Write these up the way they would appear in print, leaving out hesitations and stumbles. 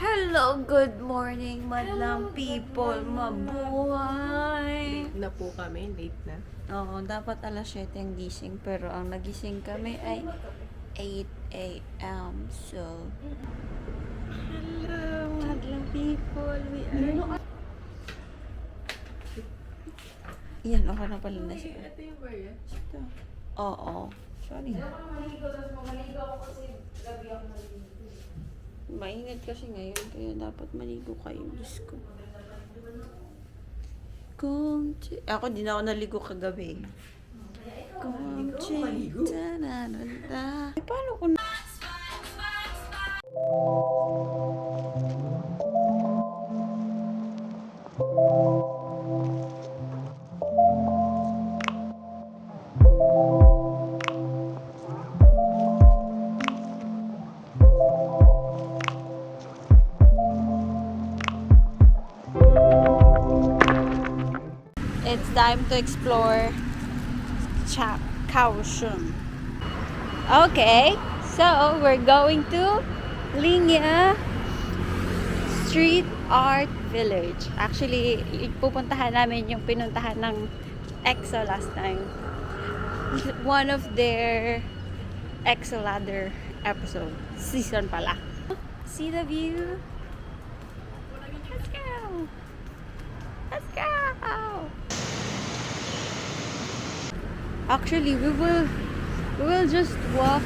Hello, good morning, madlang people, mabuhay. Late na po kami, late na. Oo, dapat alas 7 ang gising, pero ang nagising kami ay 8 a.m. So, Hello! madlang people, we are... Yan, okay na pala na siya. Ito yung bar Oo. Sorry. Mainit kasi ngayon, kaya dapat maligo kayo. Diyos ko. Ako din ako naligo kagabi. Paano ko na... It's time to explore Kaohsiung. Okay, so we're going to Linya Street Art Village. Actually, pupuntahan namin yung pinuntahan ng EXO last time. One of their EXO Ladder episode. Season pala. See the view? Let's go! Let's go! Actually, we will just walk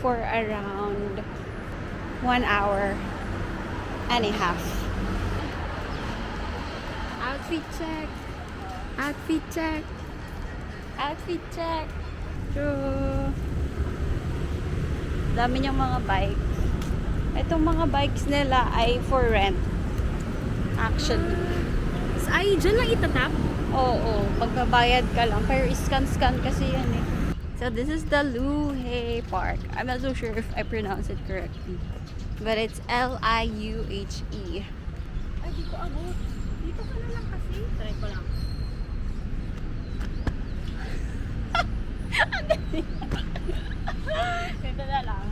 for around 1 hour and a half. Outfit check. Outfit check. Outfit check. True. Dami niyang mga bikes. Itong mga bikes nila ay for rent. Actually. Ay, dyan lang itatap? Oo, pagbabayad ka lang. Pero scan kasi yan eh. So this is the Luhe Park. I'm not so sure if I pronounce it correctly. But it's L-I-U-H-E. Ay, di ko abot. Dito ka na lang kasi. Try ko lang. Ito na lang.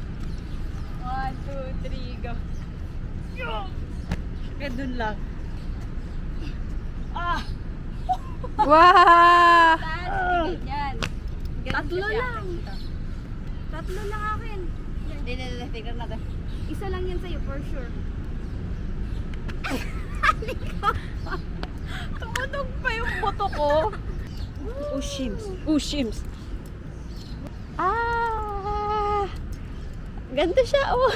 1, 2, 3, go. Dun lang. Ah! Wow! Ganyan. Tatlo lang. Tatlo lang akin. Hindi, tignan natin. Isa lang yan sa'yo, for sure. Tumunog pa yung boto ko. Oh, shims. Oh, shims. Ah! Ganda siya, oh.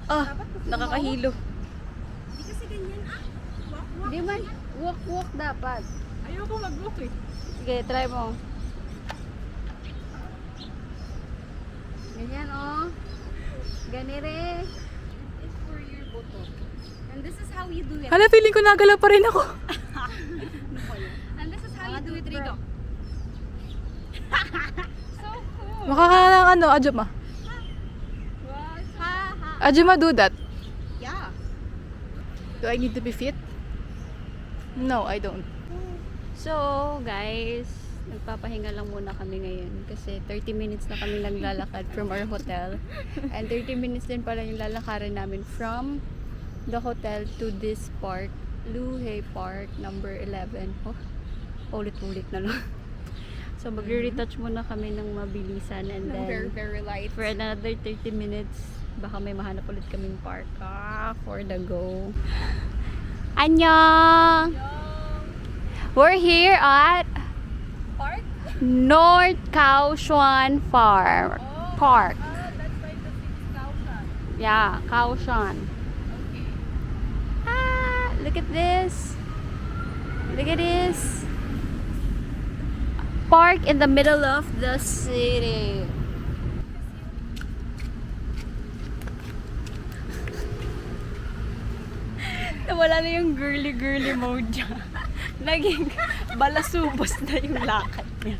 Ah, nakakahilo. Hindi kasi ganyan, ah. Walk. Hindi man, walk dapat. Ayoko mag-walk eh. Sige, try mo. Ganyan, oh. Ganire. It's for your boto. And this is how you do it. Hala, feeling ko nagalaw pa rin ako. And this is how you do it, Rigo. So cool. Makakala ano, Ajuma. What? Ha ha. Ajuma do that. Yeah. Do I need to be fit? No, I don't. So, guys, nagpapahinga lang muna kami ngayon kasi 30 minutes na kami naglalakad from our hotel. And 30 minutes din pala yung lalakarin namin from the hotel to this park, Luhe Park, number 11. Oh, ulit-ulit na lang. So, magre-retouch muna kami ng mabilisan and Very, then very light. for another 30 minutes, baka may mahanap ulit kaming park. For the go. Annyeong! We're here at Park? North Kaohsiung Farm Park. That's why the city's Kaohsiung. Yeah, Kaohsiung. Okay. Ah, look at this. Look at this. Park in the middle of the city. Nawala na yung girly mode niya. Naging balasubos na yung lakad niya.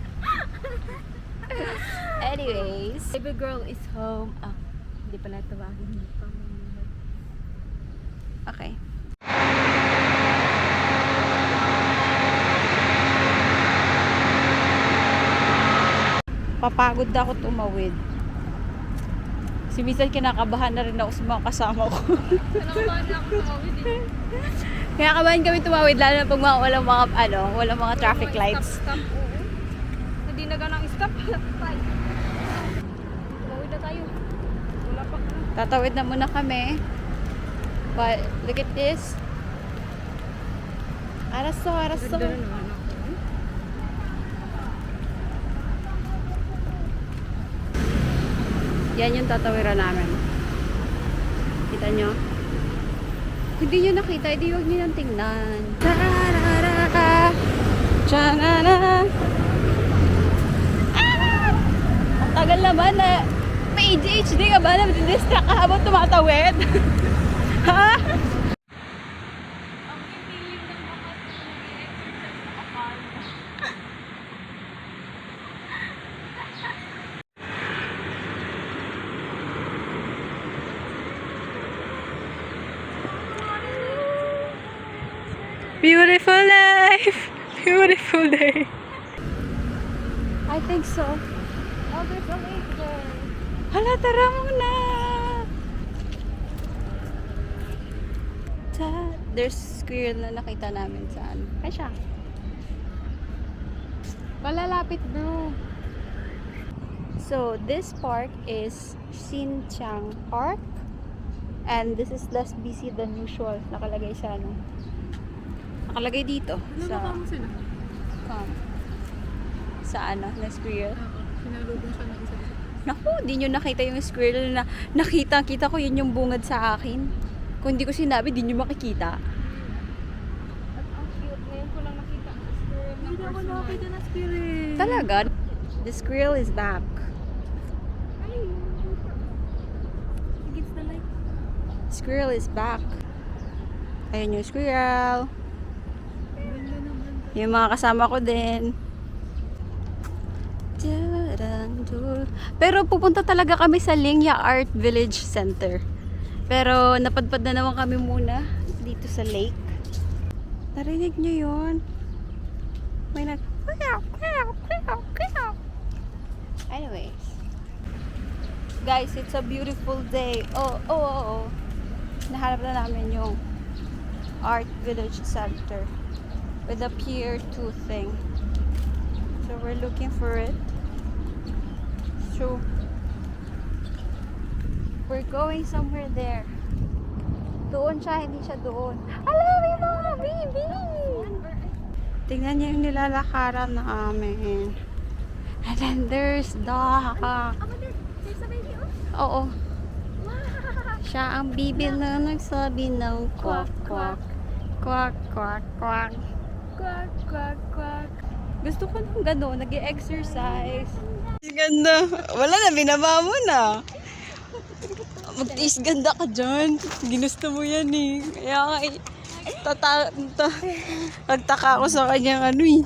Anyways, baby girl is home. Ah, hindi pala tawagin mo pa. Okay. Papagod na ako tumawid. Si Misan kinakabahan na rin ako sa mga kasama ko. Kinakabahan na ako tumawid eh. Kinakabahan kami tumawid lalo na pag walang mga, walang mga traffic Mga lights. Stop, oo. Hindi na ganang stop. Bye. Tumawid na tayo. Wala pa ka. Tatawid na muna kami. But, look at this. Araso. Ganda na naman ako. Yan yung tatawiran namin. Kita nyo? Kung di nyo nakita, edi huwag nyo nang tingnan. Tararara, tsanana. Ah! Ang tagal naman na may ADHD ka ba na madidistract ka habang tumatawid? Ha? Ang pipilim ng mga nag-exercise na kapal. Beautiful life! Beautiful day! I think so. Oh, there's a lake there. Hala, tara muna! There's squirrel na nakita namin saan. Ay siya. Malalapit bro. So, this park is Xinjiang Park. And this is less busy than usual. Nakalagay sa ano. Nakalagay dito. Sa, sila? sa ano, na squirrel. Sinalubong siya ng isa. Naku, di nyo nakita yung squirrel na nakita ko yun yung bungad sa akin. Kung hindi ko sinabi, di nyo makikita. At ang cute. Ngayon ko lang nakita ang squirrel ng Hindi ako personal. nakakita ng spirit. Talaga? The squirrel is back. Ay, against the light. Squirrel is back. Ayun yung squirrel. Yung mga kasama ko din. Pero pupunta talaga kami sa Lingya Art Village Center. Pero napadpad na naman kami muna dito sa lake. Narinig nyo yun? May nag... Anyways. Guys, it's a beautiful day. Oh. Nahanap na namin yung Art Village Center with the Pier 2 thing. So we're looking for it. So we're going somewhere there. Doon siya, hindi siya doon. Alam, may mga baby! Tingnan niyo yung nilalakaran namin. And then there's duck. There's a baby. Oo. Wow. Siya ang bibi na nagsabi ng quack quack. Quack quack quack. Quack, quack, quack. Gusto ko nung gano'n, nag-exercise. Ganda. Wala na, binaba mo na. Magtiis ganda ka dyan. Ginusto mo yan eh. Kaya nga eh. Nagtaka ako sa kanyang ano eh.